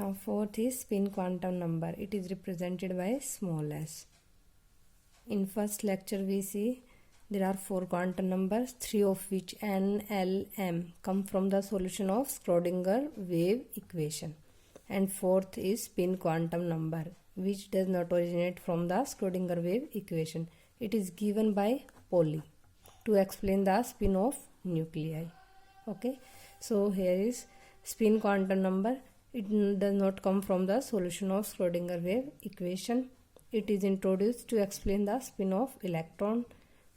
Now fourth is spin quantum number. It is represented by small s. In first lecture we see there are 4 quantum numbers, 3 of which n, l, m come from the solution of Schrodinger wave equation. And fourth is spin quantum number, which does not originate from the Schrodinger wave equation. It is given by Pauli to explain the spin of nuclei. Okay, so here is spin quantum number. It does not come from the solution of Schrodinger wave equation. It is introduced to explain the spin of electron.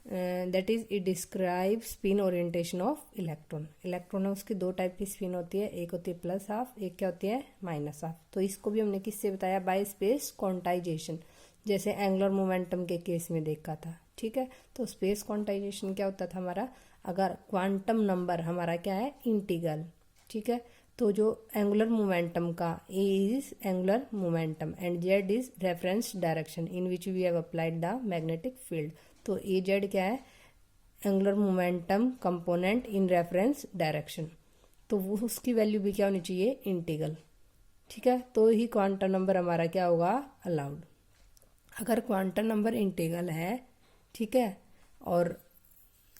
That is, it describes spin orientation of electron. Electron है उसकी 2 type की spin होती है, एक होती है plus half, एक क्या होती है माइनस हाफ. तो इसको भी हमने किससे बताया? बाय स्पेस क्वांटाइजेशन, जैसे एंगुलर मोमेंटम के केस में देखा था. ठीक है, तो स्पेस क्वांटाइजेशन क्या होता था हमारा? अगर क्वांटम नंबर हमारा क्या है? इंटीग्रल. ठीक है, तो जो एंगुलर मोमेंटम का A is angular momentum and Z is reference direction in which we have applied the magnetic field. तो ए जेड क्या है? Angular momentum component in reference direction. तो वो उसकी वैल्यू भी क्या होनी चाहिए? इंटीग्रल. ठीक है, तो ही क्वांटम नंबर हमारा क्या होगा? अलाउड. अगर क्वांटम नंबर इंटीग्रल है, ठीक है, और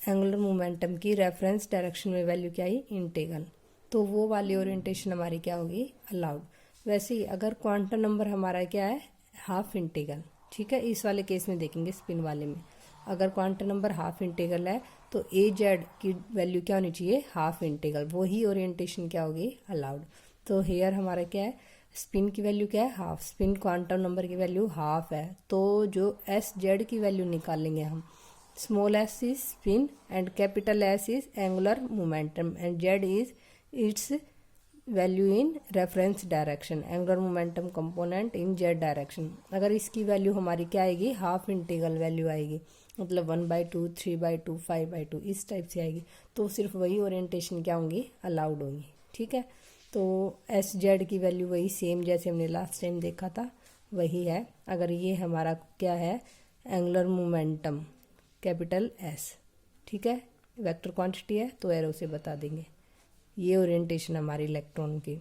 एंगुलर मोमेंटम की रेफरेंस डायरेक्शन में वैल्यू क्या आई? इंटीग्रल, तो वो वाली ओरिएंटेशन हमारी क्या होगी? अलाउड. वैसे ही अगर क्वांटम नंबर हमारा क्या है? Half integral. ठीक है, इस वाले केस में देखेंगे स्पिन वाले में. अगर क्वांटम नंबर हाफ इंटीग्रल है तो ए जेड की वैल्यू क्या होनी चाहिए? Half integral. वही ओरिएंटेशन क्या होगी? अलाउड. तो हेयर हमारा क्या है? स्पिन की वैल्यू क्या है? हाफ. स्पिन क्वांटम नंबर की वैल्यू हाफ है, तो जो एस जेड की वैल्यू निकालेंगे हम, small S is spin and capital S is angular momentum and Z is it's value in reference direction, angular momentum component in Z direction. अगर इसकी value हमारी क्या आएगी? हाफ इंटीग्रल वैल्यू आएगी, मतलब 1/2, 3/2, 5/2 इस टाइप से आएगी. तो सिर्फ वही ओरिएंटेशन क्या होंगी? अलाउड होंगी. ठीक है, तो एस जेड की वैल्यू वही सेम जैसे हमने लास्ट टाइम देखा था वही है. अगर ये हमारा क्या है? Angular momentum capital S. ठीक है, वेक्टर क्वांटिटी है तो एरो से बता देंगे. ये ओरिएंटेशन हमारी इलेक्ट्रॉन की.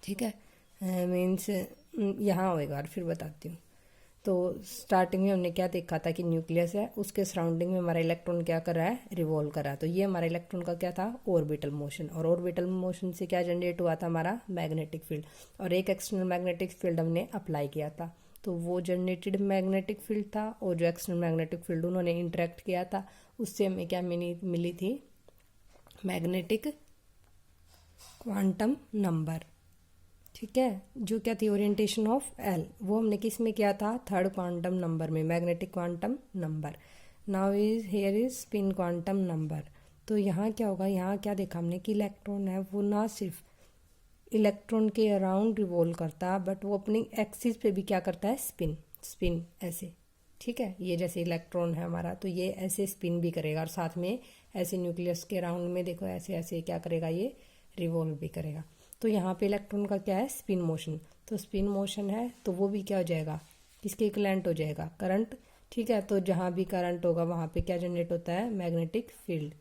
ठीक है, मीन्स यहाँ होएगा और फिर बताती हूँ. तो स्टार्टिंग में हमने क्या देखा था कि न्यूक्लियस है, उसके सराउंडिंग में हमारा इलेक्ट्रॉन क्या कर रहा है? रिवॉल्व कर रहा है. तो ये हमारा इलेक्ट्रॉन का क्या था? Orbital motion. और ऑर्बिटल मोशन से क्या जनरेट हुआ था? हमारा मैग्नेटिक फील्ड. और एक एक्सटर्नल मैग्नेटिक फील्ड हमने अप्लाई किया था, तो वो जनरेटेड मैग्नेटिक फील्ड था. और जो एक्सटर्नल मैग्नेटिक फील्ड उन्होंने इंटरेक्ट किया था, उससे हमें क्या मिली थी? Magnetic quantum number. ठीक है, जो क्या थी? Orientation of L. वो हमने किस में किया था? थर्ड क्वांटम नंबर में, magnetic quantum number. Now is here is spin quantum number. तो यहाँ क्या होगा? यहाँ क्या देखा हमने कि इलेक्ट्रॉन है वो ना सिर्फ इलेक्ट्रॉन के अराउंड रिवॉल्व करता, बट वो अपनी एक्सिस पे भी क्या करता है? स्पिन ऐसे. ठीक है, ये जैसे इलेक्ट्रॉन है हमारा, तो ये ऐसे स्पिन भी करेगा, और साथ में ऐसे न्यूक्लियस के अराउंड में देखो ऐसे ऐसे क्या करेगा? ये रिवॉल्व भी करेगा. तो यहाँ पे इलेक्ट्रॉन का क्या है? Spin motion. तो स्पिन मोशन है तो वो भी क्या हो जाएगा? किसके इक्विवेलेंट हो जाएगा? करंट. ठीक है, तो जहाँ भी करंट होगा वहाँ पे क्या जनरेट होता है? Magnetic field.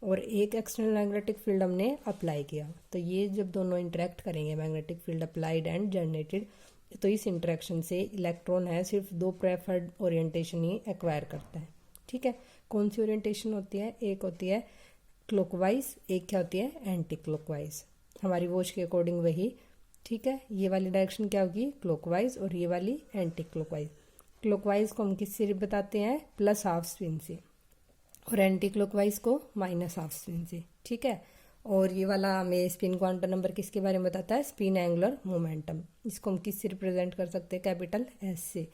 और एक एक्सटर्नल मैग्नेटिक फील्ड हमने अप्लाई किया. तो ये जब दोनों इंटरेक्ट करेंगे, magnetic field applied and generated, तो इस इंटरेक्शन से इलेक्ट्रॉन है सिर्फ 2 प्रेफर्ड ओरिएंटेशन ही एक्वायर करता है. ठीक है, कौन सी ओरिएंटेशन होती है? एक होती है क्लॉकवाइज, एक क्या होती है? Anti clockwise. हमारी वॉच के अकॉर्डिंग वही. ठीक है, ये वाली डायरेक्शन क्या होगी? क्लॉकवाइज, और ये वाली एंटी क्लॉकवाइज. क्लॉकवाइज को हम किससे बताते हैं? प्लस हाफ स्पिन से, और एंटी क्लॉकवाइज को माइनस हाफ स्पिन से. ठीक है, और ये वाला हमें स्पिन क्वांटम नंबर किसके बारे में बताता है? Spin angular momentum. इसको हम किससे रिप्रेजेंट कर सकते हैं? कैपिटल एस से.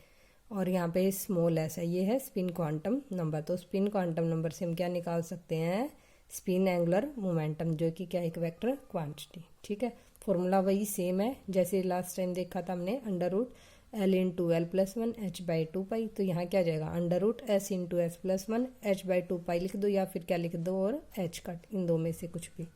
और यहाँ पे स्मॉल एस है, ये है स्पिन क्वांटम नंबर. तो स्पिन क्वांटम नंबर से हम क्या निकाल सकते हैं? स्पिन एंगुलर मोमेंटम, जो कि क्या एक वेक्टर क्वांटिटी. ठीक है, फॉर्मूला वही सेम है जैसे लास्ट टाइम देखा था हमने, √L × L+1 h/2 पाई. तो यहाँ क्या जाएगा? √S × S+1 h/2 पाई लिख दो, या फिर क्या लिख दो? और h कट, इन दो में से कुछ भी.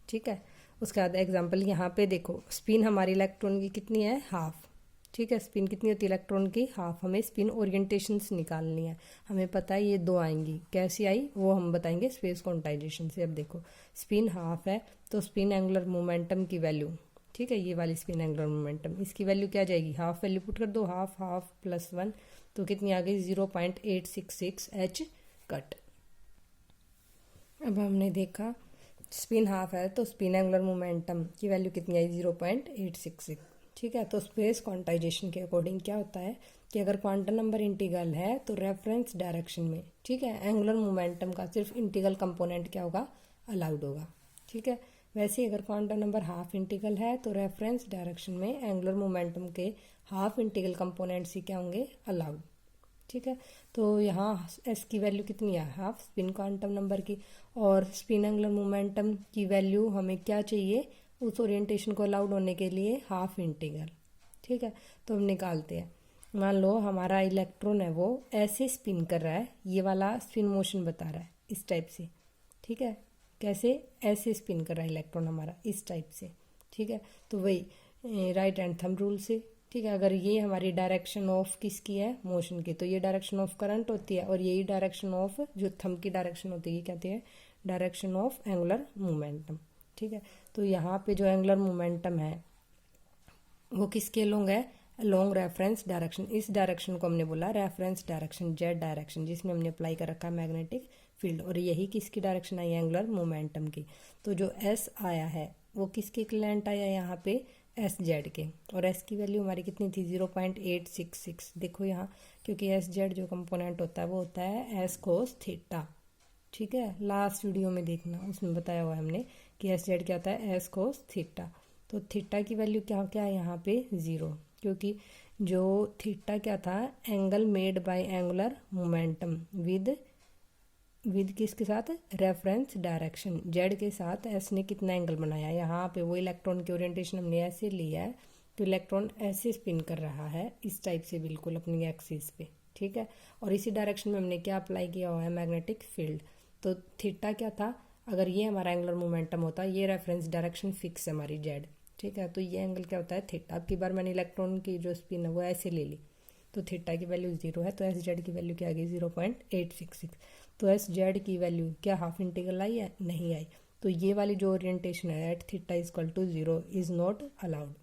ठीक है, उसके बाद एग्जाम्पल यहाँ पे देखो, स्पिन हमारी इलेक्ट्रॉन की कितनी है? हाफ. ठीक है, स्पिन कितनी होती है इलेक्ट्रॉन की? हाफ. हमें स्पिन ओरिएंटेशंस निकालनी है. हमें पता है ये 2 आएंगी. कैसी आई वो हम बताएंगे स्पेस क्वांटाइजेशन से. अब देखो, स्पिन हाफ है तो स्पिन एंगुलर मोमेंटम की वैल्यू ठीक है, ये वाली स्पिन एंगुलर मोमेंटम, इसकी वैल्यू क्या जाएगी, हाफ वैल्यू पुट कर दो, हाफ हाफ प्लस 1, तो कितनी आ गई 0.866 एच कट। अब हमने देखा स्पिन हाफ है तो स्पिन एंगुलर मोमेंटम की वैल्यू कितनी आई 0.866। ठीक है, तो स्पेस क्वांटाइजेशन के अकॉर्डिंग क्या होता है कि अगर क्वांटम नंबर इंटीग्रल है तो रेफरेंस डायरेक्शन में, ठीक है, एंगुलर मोमेंटम का सिर्फ इंटीग्रल कंपोनेंट क्या होगा, अलाउड होगा। ठीक है, वैसे ही अगर क्वांटम नंबर हाफ इंटीग्रल है तो रेफरेंस डायरेक्शन में एंगुलर मोमेंटम के हाफ इंटीग्रल कंपोनेंट्स ही क्या होंगे, अलाउड। ठीक है, तो यहाँ एस की वैल्यू कितनी है, हाफ स्पिन क्वांटम नंबर की, और स्पिन एंगुलर मोमेंटम की वैल्यू हमें क्या चाहिए, उस ओरिएंटेशन को अलाउड होने के लिए हाफ इंटीग्रल। ठीक है, तो हम निकालते हैं। मान लो हमारा इलेक्ट्रॉन है वो ऐसे स्पिन कर रहा है, ये वाला स्पिन मोशन बता रहा है इस टाइप से। ठीक है, कैसे, ऐसे स्पिन कर रहा है इलेक्ट्रॉन हमारा इस टाइप से। ठीक है, तो वही राइट हैंड थंब रूल से। ठीक है, अगर ये हमारी डायरेक्शन ऑफ किसकी है, मोशन की, तो ये डायरेक्शन ऑफ करंट होती है, और यही डायरेक्शन ऑफ जो थंब की डायरेक्शन होती है ये कहते हैं डायरेक्शन ऑफ एंगुलर मोमेंटम। ठीक है, तो यहाँ पे जो एंगुलर मोमेंटम है वो किसके अलोंग है, अलोंग रेफरेंस डायरेक्शन। इस डायरेक्शन को हमने बोला रेफरेंस डायरेक्शन, जेड डायरेक्शन, जिसमें हमने अप्लाई कर रखा है मैग्नेटिक फील्ड, और यही किसकी डायरेक्शन आई, एंगुलर मोमेंटम की। तो जो एस आया है वो किसके इक्विवेलेंट आया यहाँ पे, एस जेड के, और एस की वैल्यू हमारी कितनी थी 0.866। देखो यहाँ, क्योंकि एस जेड जो कंपोनेंट होता है वो होता है एस कोस थीटा। ठीक है, लास्ट वीडियो में देखना, उसमें बताया हुआ है हमने कि एस जेड क्या होता है, एस कोस थीटा। तो थीटा की वैल्यू क्या क्या है यहाँ पे 0, क्योंकि जो थीटा क्या था, angle made by angular momentum with किसके साथ, रेफरेंस डायरेक्शन, जेड के साथ एस ने कितना एंगल बनाया, यहाँ पे वो इलेक्ट्रॉन की ओरिएंटेशन हमने ऐसे लिया है, तो इलेक्ट्रॉन ऐसे स्पिन कर रहा है इस टाइप से बिल्कुल अपनी एक्सिस पे। ठीक है, और इसी डायरेक्शन में हमने क्या अप्लाई किया हुआ है, मैग्नेटिक फील्ड। तो थीटा क्या था, अगर ये हमारा एंगुलर मोमेंटम होता, ये रेफरेंस डायरेक्शन फिक्स है हमारी जेड। ठीक है, तो ये एंगल क्या होता है, थीटा। अब की बार मैंने इलेक्ट्रॉन की जो स्पिन है वो ऐसे ले ली, तो थीटा की वैल्यू 0 है, तो एस जेड की वैल्यू क्या आ गई 0.866। तो एस जेड की वैल्यू क्या हाफ इंटीग्रल आई है, नहीं आई, तो ये वाली जो ओरिएंटेशन है at theta equal to 0 is not allowed.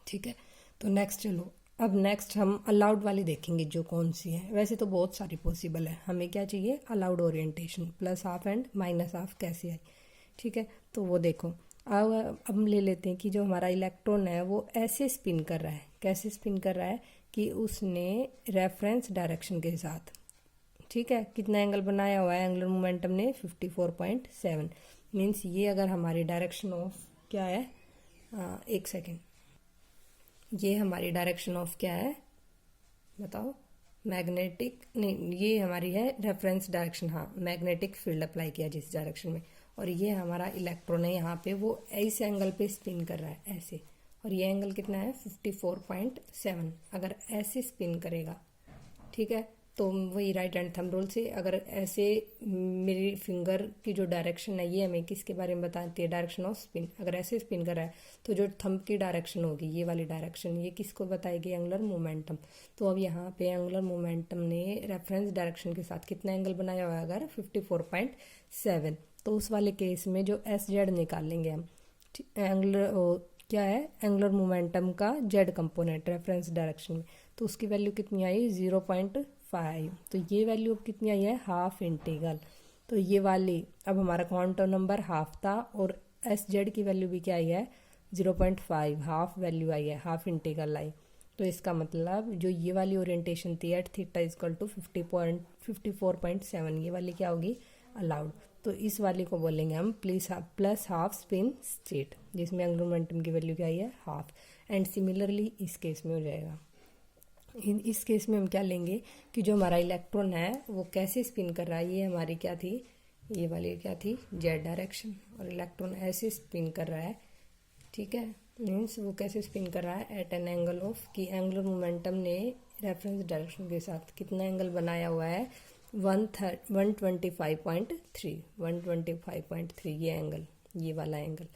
ठीक है, तो नेक्स्ट चलो, अब नेक्स्ट हम अलाउड वाली देखेंगे जो कौन सी है। वैसे तो बहुत सारी पॉसिबल है, हमें क्या चाहिए, allowed orientation, plus half and minus half कैसे आई। ठीक है, तो वो देखो, अब हम ले लेते हैं कि जो हमारा इलेक्ट्रॉन है वो ऐसे स्पिन कर रहा है, कैसे स्पिन कर रहा है कि उसने रेफरेंस डायरेक्शन के साथ, ठीक है, कितना एंगल बनाया हुआ है, एंगुलर मोमेंटम ने 54.7, मीन्स ये अगर हमारी डायरेक्शन ऑफ क्या है, एक सेकेंड, ये हमारी डायरेक्शन ऑफ क्या है बताओ, मैग्नेटिक नहीं, ये हमारी है रेफरेंस डायरेक्शन, हाँ, मैग्नेटिक फील्ड अप्लाई किया जिस डायरेक्शन में, और ये हमारा इलेक्ट्रॉन है यहाँ पे वो इस एंगल पे स्पिन कर रहा है ऐसे, और ये एंगल कितना है 54.7। अगर ऐसे स्पिन करेगा, ठीक है, तो वही राइट हैंड थंब रूल से, अगर ऐसे मेरी फिंगर की जो डायरेक्शन है ये हमें किसके बारे में बताती है, डायरेक्शन ऑफ स्पिन। अगर ऐसे स्पिन कर रहा है तो जो थंब की डायरेक्शन होगी, ये वाली डायरेक्शन, ये किसको बताएगी, एंगुलर मोमेंटम। तो अब यहाँ पे एंगुलर मोमेंटम ने रेफरेंस डायरेक्शन के साथ कितना एंगल बनाया हुआ है, अगर 54.7, तो उस वाले केस में जो एस जेड निकालेंगे हम, एंगुलर क्या है, एंगुलर मोमेंटम का जेड कंपोनेंट रेफरेंस डायरेक्शन में, तो उसकी वैल्यू कितनी आई 0.5। तो ये वैल्यू अब कितनी आई है, हाफ इंटीग्रल। तो ये वाली अब हमारा क्वांटम नंबर हाफ था, और एस जेड की वैल्यू भी क्या आई है 0.5, हाफ वैल्यू आई है, हाफ इंटीग्रल आई। तो इसका मतलब जो ये वाली ओरिएंटेशन थी एट थीटा इक्वल टू 54.7, ये वाली क्या होगी, अलाउड। तो इस वाले को बोलेंगे हम प्लस हाफ स्पिन स्टेट, जिसमें एंगुलर मोमेंटम की वैल्यू क्या है, हाफ। एंड सिमिलरली इस केस में हो जाएगा। इस केस में हम क्या लेंगे कि जो हमारा इलेक्ट्रॉन है वो कैसे स्पिन कर रहा है, ये हमारी क्या थी, ये वाली क्या थी, जेड डायरेक्शन, और इलेक्ट्रॉन ऐसे स्पिन कर रहा है। ठीक है, मीन्स वो कैसे स्पिन कर रहा है, एट एन एंगल ऑफ, कि एंगुलर मोमेंटम ने रेफरेंस डायरेक्शन के साथ कितना एंगल बनाया हुआ है 125.3, ये एंगल, ये वाला एंगल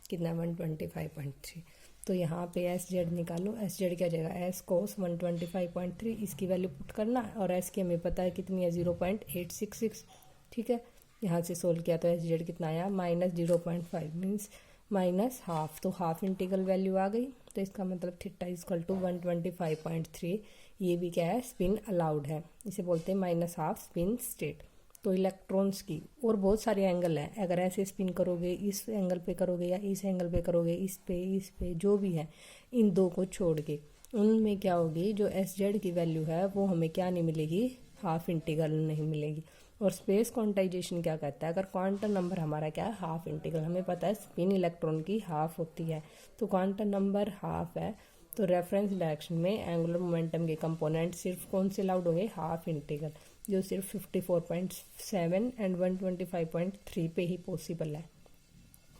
कितना 125.3। तो यहाँ पे एस जेड निकालो, एस जेड क्या जाएगा, एस कोस 125.3, इसकी वैल्यू पुट करना, और एस की हमें पता है कितनी है 0.866। ठीक है, यहाँ से सोल्व किया तो एस जेड कितना आया -0.5, मीन्स माइनस हाफ, तो हाफ इंटीग्रल वैल्यू आ गई, तो इसका मतलब थीटा इक्वल टू 125.3। ये भी क्या है, स्पिन अलाउड है, इसे बोलते हैं माइनस हाफ स्पिन स्टेट। तो इलेक्ट्रॉन्स की और बहुत सारे एंगल हैं, अगर ऐसे स्पिन करोगे, इस एंगल पे करोगे या इस एंगल पे करोगे, इस पे जो भी है, इन दो को छोड़ के उनमें क्या होगी, जो एस जेड की वैल्यू है वो हमें क्या नहीं मिलेगी, हाफ इंटीग्रल नहीं मिलेगी। और स्पेस क्वांटाइजेशन क्या कहता है, अगर क्वांटम नंबर हमारा क्या है, हाफ इंटीग्रल, हमें पता है स्पिन इलेक्ट्रॉन की हाफ होती है, तो क्वांटम नंबर हाफ है, तो रेफरेंस डायरेक्शन में एंगुलर मोमेंटम के कंपोनेंट सिर्फ कौन से अलाउड होंगे, हाफ इंटीग्रल, जो सिर्फ 54.7 एंड 125.3 पे ही पॉसिबल है।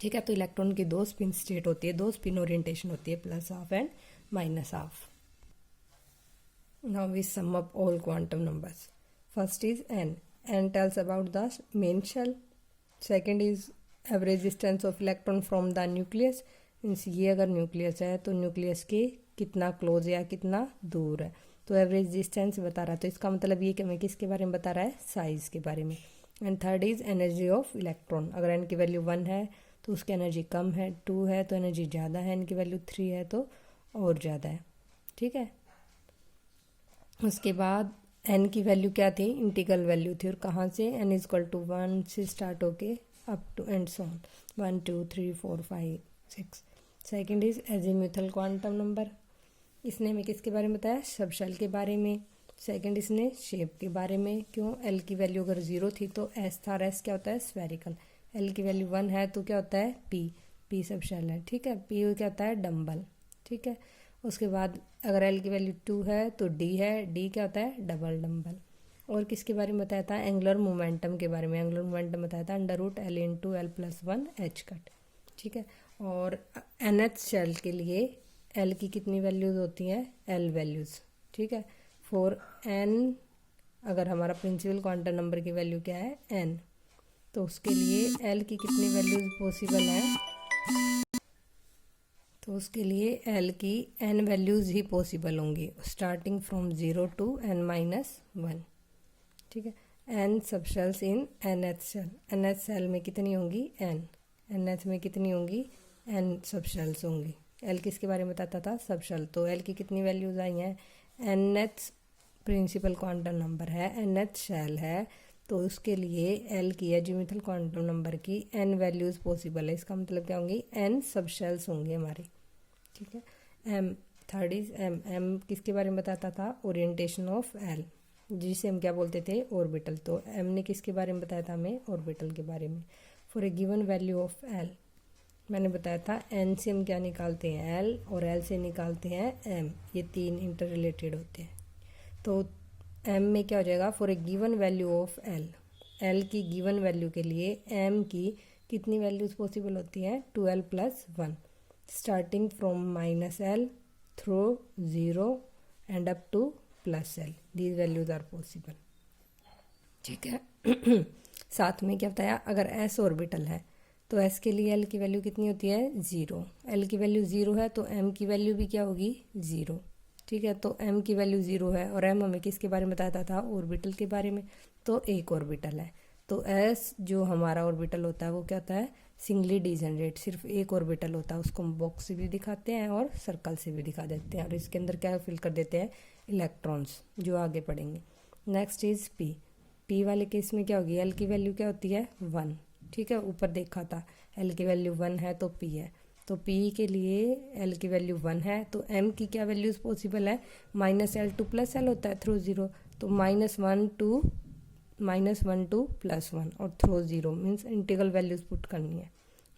ठीक है, तो इलेक्ट्रॉन की दो स्पिन स्टेट होती है, दो स्पिन ओरिएंटेशन होती है, plus half and minus half. Now we sum up all quantum numbers. First is n. N tells about the main shell. Second is average distance of electron from the nucleus. Means ये अगर nucleus है तो nucleus के कितना close या कितना दूर है, तो एवरेज डिस्टेंस बता रहा है, तो इसका मतलब ये कि हमें किसके बारे में बता रहा है, साइज के बारे में। And third is energy of electron, अगर एन की वैल्यू 1 है तो उसकी एनर्जी कम है, 2 है तो एनर्जी ज़्यादा है, एन की वैल्यू 3 है तो और ज़्यादा है। ठीक है, उसके बाद एन की वैल्यू क्या थी, इंटीग्रल वैल्यू थी, और कहाँ से, एन इज इक्वल टू 1 से स्टार्ट होके up to and so on, 1 2 3 4 5 6। Second is azimuthal quantum number, इसने हमें किसके बारे में बताया, सब शेल के बारे में। सेकेंड इसने शेप के बारे में, क्यों, एल की वैल्यू अगर 0 थी तो एस था, और एस क्या होता है, स्फेरिकल। एल की वैल्यू 1 है तो क्या होता है, पी सब शेल है। ठीक है, पी क्या होता है, डम्बल। ठीक है, उसके बाद अगर एल की वैल्यू 2 है तो डी है, डी क्या होता है, डबल डम्बल। और किसके बारे में बताया था, एंगुलर मोमेंटम के बारे में। एंगुलर मोमेंटम बताया था √L/L+1 ठीक है, और nth शेल के लिए एल की कितनी वैल्यूज होती हैं, एल वैल्यूज। ठीक है, फॉर एन अगर हमारा प्रिंसिपल क्वांटम नंबर की वैल्यू क्या है, एन, तो उसके लिए एल की कितनी वैल्यूज पॉसिबल है, तो उसके लिए एल की एन वैल्यूज़ ही पॉसिबल होंगी, स्टार्टिंग फ्रॉम 0 to n-1। ठीक है, n sub shells in nth shell, nth shell में कितनी होंगी, एन, एन एच में कितनी होंगी, एन सब शेल्स होंगी। एल किसके बारे में बताता था, सब शेल, तो एल की कितनी वैल्यूज़ आई हैं, nth principal quantum number है, एन एच शेल है, तो उसके लिए एल की एजीम्यूथल क्वांटम नंबर की एन वैल्यूज़ पॉसिबल है। इसका मतलब क्या होंगी, एन सब शेल्स होंगे हमारी। ठीक है, m, third is m, m किसके बारे में बताता था, ओरिएंटेशन ऑफ एल, जिसे हम क्या बोलते थे, ऑर्बिटल। तो एम ने किसके बारे में बताया था हमें, ऑर्बिटल के बारे में। For a given value of L, मैंने बताया था एन से हम क्या निकालते हैं, एल, और एल से निकालते हैं एम, ये तीन इंटर रिलेटेड होते हैं। तो एम में क्या हो जाएगा, for a given value of L, L की गिवन वैल्यू के लिए एम की कितनी वैल्यूज पॉसिबल होती हैं, 2l+1, starting from -L through 0 and up to +L, these values are possible. ठीक है, साथ में क्या बताया, अगर एस ऑर्बिटल है तो एस के लिए एल की वैल्यू कितनी होती है, 0, एल की वैल्यू 0 है तो एम की वैल्यू भी क्या होगी, 0। ठीक है, तो एम की वैल्यू 0 है, और एम हमें किसके बारे में बताता था, ऑर्बिटल के बारे में, तो एक ऑर्बिटल है। तो एस जो हमारा ऑर्बिटल होता है वो क्या होता है, सिंगली डिजेनरेट, सिर्फ एक ऑर्बिटल होता है, उसको हम बॉक्स से भी दिखाते हैं और सर्कल से भी दिखा देते हैं, और इसके अंदर क्या फिल कर देते हैं, इलेक्ट्रॉन्स, जो आगे पढ़ेंगे। नेक्स्ट इज पी, पी वाले केस में क्या होगी, एल की वैल्यू क्या होती है, 1। ठीक है, ऊपर देखा था एल की वैल्यू 1 है तो पी है, तो पी के लिए एल की वैल्यू 1 है, तो एम की क्या वैल्यूज पॉसिबल है, -L to +L होता है थ्रू 0, तो -1 to +1 और through 0 means integral values put करनी है,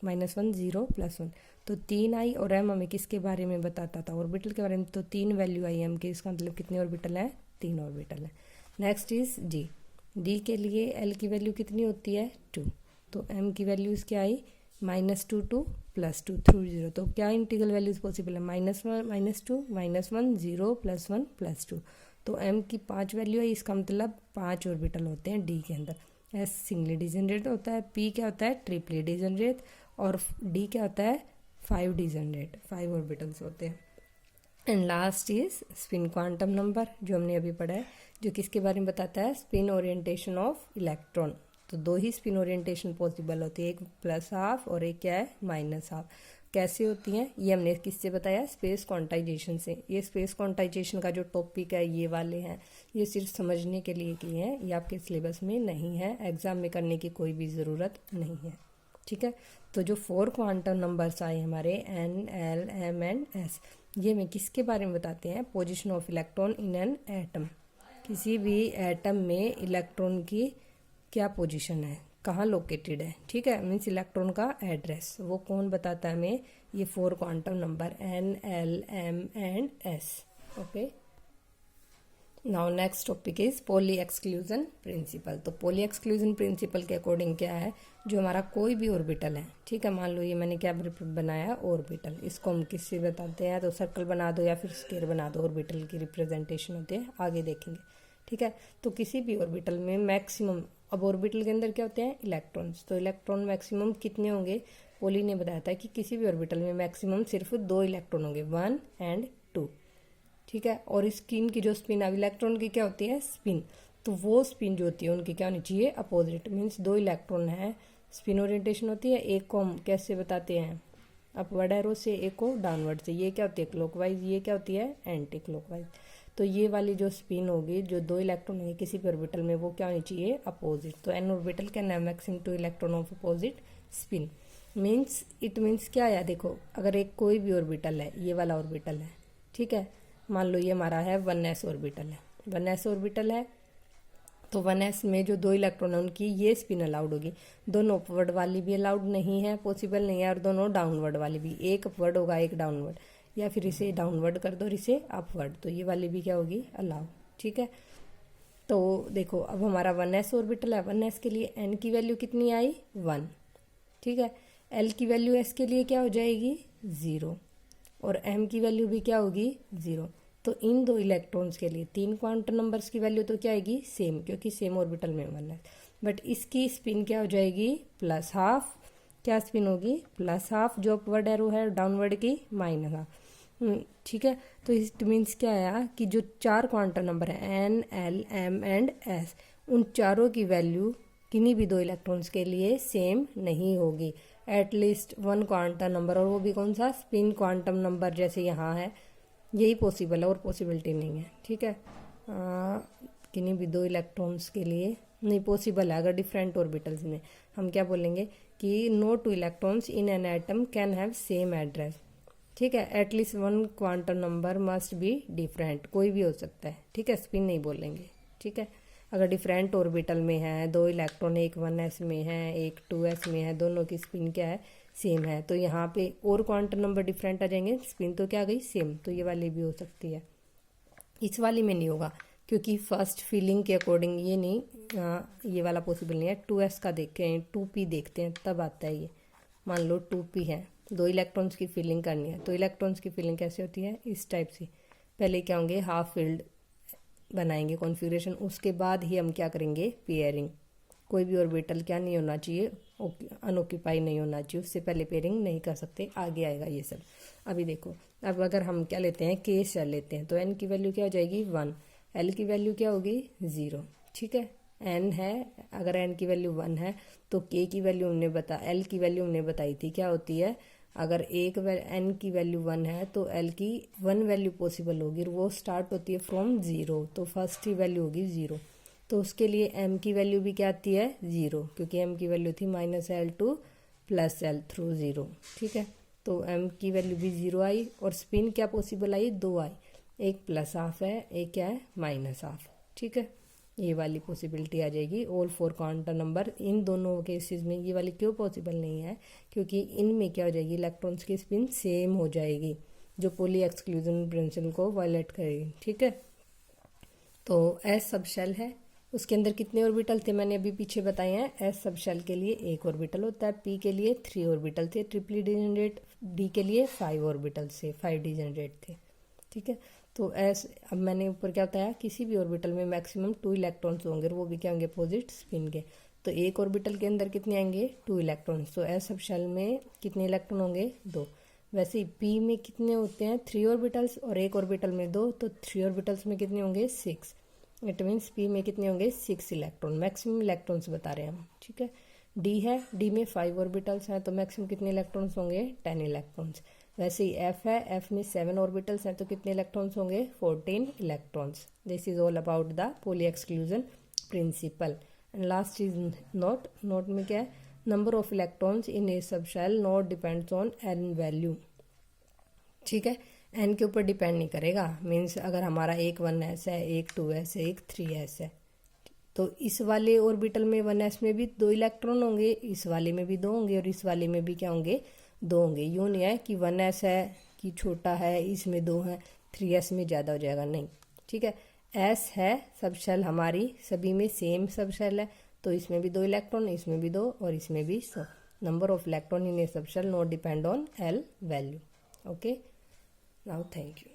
-1 0 +1, तो 3 आई, और एम हमें किसके बारे में बताता था, ऑर्बिटल के बारे में, तो 3 वैल्यू आई एम की, इसका मतलब कितने ऑर्बिटल है, 3 ऑर्बिटल है। नेक्स्ट इज डी, डी के लिए एल की वैल्यू कितनी होती है, 2, तो एम की वैल्यूज़ क्या आई, -2 to +2 थ्रू 0, तो क्या इंटीग्रल वैल्यूज पॉसिबल है, -1 -2 -1 0 +1 +2, तो एम की 5 वैल्यू है, इसका मतलब 5 ऑर्बिटल होते हैं डी के अंदर। एस सिंगली डिजेनरेट होता है, पी क्या होता है, ट्रिपली डिजेनरेट, और डी क्या होता है, 5 डिजेनरेट, 5 ऑर्बिटल्स होते हैं। And last is spin quantum number, जो हमने अभी पढ़ा है, जो किसके बारे में बताता है, स्पिन ओरिएंटेशन ऑफ इलेक्ट्रॉन। तो दो ही स्पिन ओरिएंटेशन पॉसिबल होती है, एक प्लस हाफ और एक क्या है माइनस हाफ। कैसे होती हैं ये हमने किससे बताया, स्पेस क्वांटाइजेशन से। ये स्पेस क्वांटाइजेशन का जो टॉपिक है ये वाले हैं, ये सिर्फ समझने के लिए किए हैं, ये आपके सिलेबस में नहीं है, एग्जाम में करने की कोई भी ज़रूरत नहीं है, ठीक है। तो जो 4 क्वांटम नंबर्स आए हमारे N, L, M and S, ये में किसके बारे में बताते हैं, position of electron in an atom. किसी भी एटम में इलेक्ट्रॉन की क्या पोजीशन है, कहाँ लोकेटेड है, ठीक है, मीन्स इलेक्ट्रॉन का एड्रेस, वो कौन बताता है हमें, ये 4 quantum number N, L, M and S। Okay, now next topic is poly exclusion principle. तो पॉली एक्सक्लूजन प्रिंसिपल के अकॉर्डिंग क्या है, जो हमारा कोई भी ऑर्बिटल है, ठीक है, मान लो ये मैंने क्या बनाया ऑर्बिटल, इसको हम किससे बताते हैं, तो सर्कल बना दो या फिर स्क्वायर बना दो, ऑर्बिटल की रिप्रेजेंटेशन होती है, आगे देखेंगे, ठीक है। तो किसी भी ऑर्बिटल में मैक्सिमम, अब ऑर्बिटल के अंदर क्या होते हैं इलेक्ट्रॉन्स, तो इलेक्ट्रॉन मैक्सिमम कितने होंगे, पॉली ने बताया था कि किसी भी ऑर्बिटल में मैक्सिमम सिर्फ 2 इलेक्ट्रॉन होंगे, 1 एंड 2, ठीक है। और स्पिन की जो स्पिन, अब इलेक्ट्रॉन की क्या होती है स्पिन, तो वो स्पिन जो होती है उनकी क्या होनी चाहिए अपोजिट, मीन्स 2 इलेक्ट्रॉन है, स्पिन ओरिएंटेशन होती है, एक को हम कैसे बताते हैं अपवर्ड एरो से, एक को डाउनवर्ड से, ये क्या होती है क्लॉकवाइज, ये क्या होती है एंटी क्लॉकवाइज। तो ये वाली जो स्पिन होगी, जो 2 इलेक्ट्रॉन होंगे किसी भी ऑर्बिटल में, वो क्या होनी चाहिए अपोजिट। तो N orbital can have maximum 2 electron of opposite spin, means it means क्या है, देखो अगर एक कोई भी ऑर्बिटल है, ये वाला ऑर्बिटल है, ठीक है, मान लो ये हमारा है 1s ऑर्बिटल है, 1s ऑर्बिटल है, तो 1s में जो 2 इलेक्ट्रॉन है उनकी ये स्पिन अलाउड होगी, दोनों अपवर्ड वाली भी अलाउड नहीं है, पॉसिबल नहीं है, और दोनों डाउनवर्ड वाली भी, एक अपवर्ड होगा एक डाउनवर्ड, या फिर इसे डाउनवर्ड कर दो और इसे अपवर्ड, तो ये वाली भी क्या होगी अलाउड, ठीक है। तो देखो अब हमारा 1s ऑर्बिटल है, 1s के लिए n की वैल्यू कितनी आई 1, ठीक है, l की वैल्यू s के लिए क्या हो जाएगी 0, और m की वैल्यू भी क्या होगी 0। तो इन 2 इलेक्ट्रॉन्स के लिए 3 क्वांटम नंबर्स की वैल्यू तो क्या आएगी सेम, क्योंकि सेम ऑर्बिटल में 1 है, बट इसकी स्पिन क्या हो जाएगी प्लस हाफ, क्या स्पिन होगी प्लस हाफ, जो अपवर्ड एरो है डाउनवर्ड की माइनस हाफ, ठीक है। तो इट मीन्स क्या आया कि जो 4 क्वांटम नंबर है N, L, M and S, उन चारों की वैल्यू किन्हीं भी 2 इलेक्ट्रॉन्स के लिए सेम नहीं होगी, एटलीस्ट 1 क्वांटम नंबर, और वो भी कौन सा स्पिन क्वांटम नंबर, जैसे यहाँ है, यही पॉसिबल है और पॉसिबिलिटी नहीं है, ठीक है, किन्हीं भी 2 इलेक्ट्रॉन्स के लिए नहीं पॉसिबल है। अगर डिफरेंट ऑर्बिटल्स में हम क्या बोलेंगे कि no 2 electrons in an atom can have same address, ठीक है, at least 1 quantum number must be different, कोई भी हो सकता है, ठीक है, स्पिन नहीं बोलेंगे, ठीक है। अगर डिफरेंट ऑर्बिटल में है 2 इलेक्ट्रॉन, एक 1s में है एक 2s में है, दोनों की स्पिन क्या है सेम है, तो यहाँ पे और क्वांटम नंबर डिफरेंट आ जाएंगे, स्पिन तो क्या आ गई सेम, तो ये वाली भी हो सकती है। इस वाली में नहीं होगा क्योंकि फर्स्ट फीलिंग के अकॉर्डिंग ये नहीं, ये वाला पॉसिबल नहीं है। 2s का देखें, 2p देखते हैं तब आता है ये, मान लो 2p है, 2 इलेक्ट्रॉन्स की फीलिंग करनी है, तो इलेक्ट्रॉन्स की फीलिंग कैसे होती है इस टाइप से, पहले क्या होंगे हाफ फील्ड बनाएंगे कॉन्फ़िगरेशन, उसके बाद ही हम क्या करेंगे पेयरिंग, कोई भी ऑर्बिटल क्या नहीं होना चाहिए अनऑक्यूपाई नहीं होना चाहिए, उससे पहले पेयरिंग नहीं कर सकते, आगे आएगा ये सब। अभी देखो, अब अगर हम क्या लेते हैं k शेल लेते हैं, तो n की वैल्यू क्या हो जाएगी 1, l की वैल्यू क्या होगी 0, ठीक है, n है, अगर n की वैल्यू 1 है तो k की वैल्यू हमने l की वैल्यू हमने बताई थी क्या होती है, अगर n की वैल्यू 1 है तो l की 1 वैल्यू पॉसिबल होगी, वो स्टार्ट होती है फ्रॉम 0, तो फर्स्ट ही वैल्यू होगी 0, तो उसके लिए m की वैल्यू भी क्या आती है 0, क्योंकि m की वैल्यू थी -l टू +l थ्रू 0, ठीक है। तो m की वैल्यू भी 0 आई, और स्पिन क्या पॉसिबल आई 2 आई, एक प्लस हाफ है एक क्या है माइनस हाफ, ठीक है, ये वाली पॉसिबिलिटी आ जाएगी। ऑल 4 क्वांटम नंबर, इन दोनों केसेस में ये वाली क्यों पॉसिबल नहीं है, क्योंकि इनमें क्या हो जाएगी इलेक्ट्रॉन्स की स्पिन सेम हो जाएगी, जो पॉली एक्सक्लूजन प्रिंसिपल को वायलेट करेगी, ठीक है। तो एस सब शेल है, उसके अंदर कितने ऑर्बिटल थे मैंने अभी पीछे बताए हैं, एस सब शेल के लिए 1 ऑर्बिटल होता है, पी के लिए 3 ऑर्बिटल थे, ट्रिपली डिजेनरेट, डी के लिए 5 ऑर्बिटल से 5 डिजेनरेट थे, ठीक है। तो एस, अब मैंने ऊपर क्या बताया, किसी भी ऑर्बिटल में मैक्सिमम 2 इलेक्ट्रॉन्स होंगे, वो भी क्या होंगे अपोजिट स्पिन के, तो एक ऑर्बिटल के अंदर कितने आएंगे 2 इलेक्ट्रॉन्स, तो एस सब शेल में कितने इलेक्ट्रॉन होंगे 2। वैसे ही पी में कितने होते हैं 3 ऑर्बिटल्स, और एक ऑर्बिटल में 2, तो 3 ऑर्बिटल्स में कितने होंगे 6, इट मीन्स पी में कितने होंगे 6 इलेक्ट्रॉन, मैक्सिमम इलेक्ट्रॉन्स बता रहे हैं हम, ठीक है। डी है, डी में 5 ऑर्बिटल्स हैं तो मैक्सिमम कितने इलेक्ट्रॉन्स होंगे 10 इलेक्ट्रॉन्स। वैसे ही एफ है, एफ में 7 ऑर्बिटल्स हैं तो कितने इलेक्ट्रॉन्स होंगे 14 electrons. This is all about the poly exclusion principle. And last is note, note में क्या है, नंबर ऑफ इलेक्ट्रॉन्स इन ए सब shall not depends on an value, ठीक है। एन के ऊपर डिपेंड नहीं करेगा, मीन्स अगर हमारा एक 1s है, एक 2s है, एक 3s है, तो इस वाले ऑर्बिटल में 1s में भी 2 इलेक्ट्रॉन होंगे, इस वाले में भी 2 होंगे और इस वाले में भी क्या होंगे 2 होंगे। यूँ नहीं है कि 1s है कि छोटा है इसमें 2 है 3s में ज़्यादा हो जाएगा, नहीं, ठीक है। s है सब शेल हमारी सभी में सेम सब शेल है तो इसमें भी 2 इलेक्ट्रॉन, इसमें भी 2 और इसमें भी। So number of electron in ए सब shall not depend on L value. Okay, now thank you.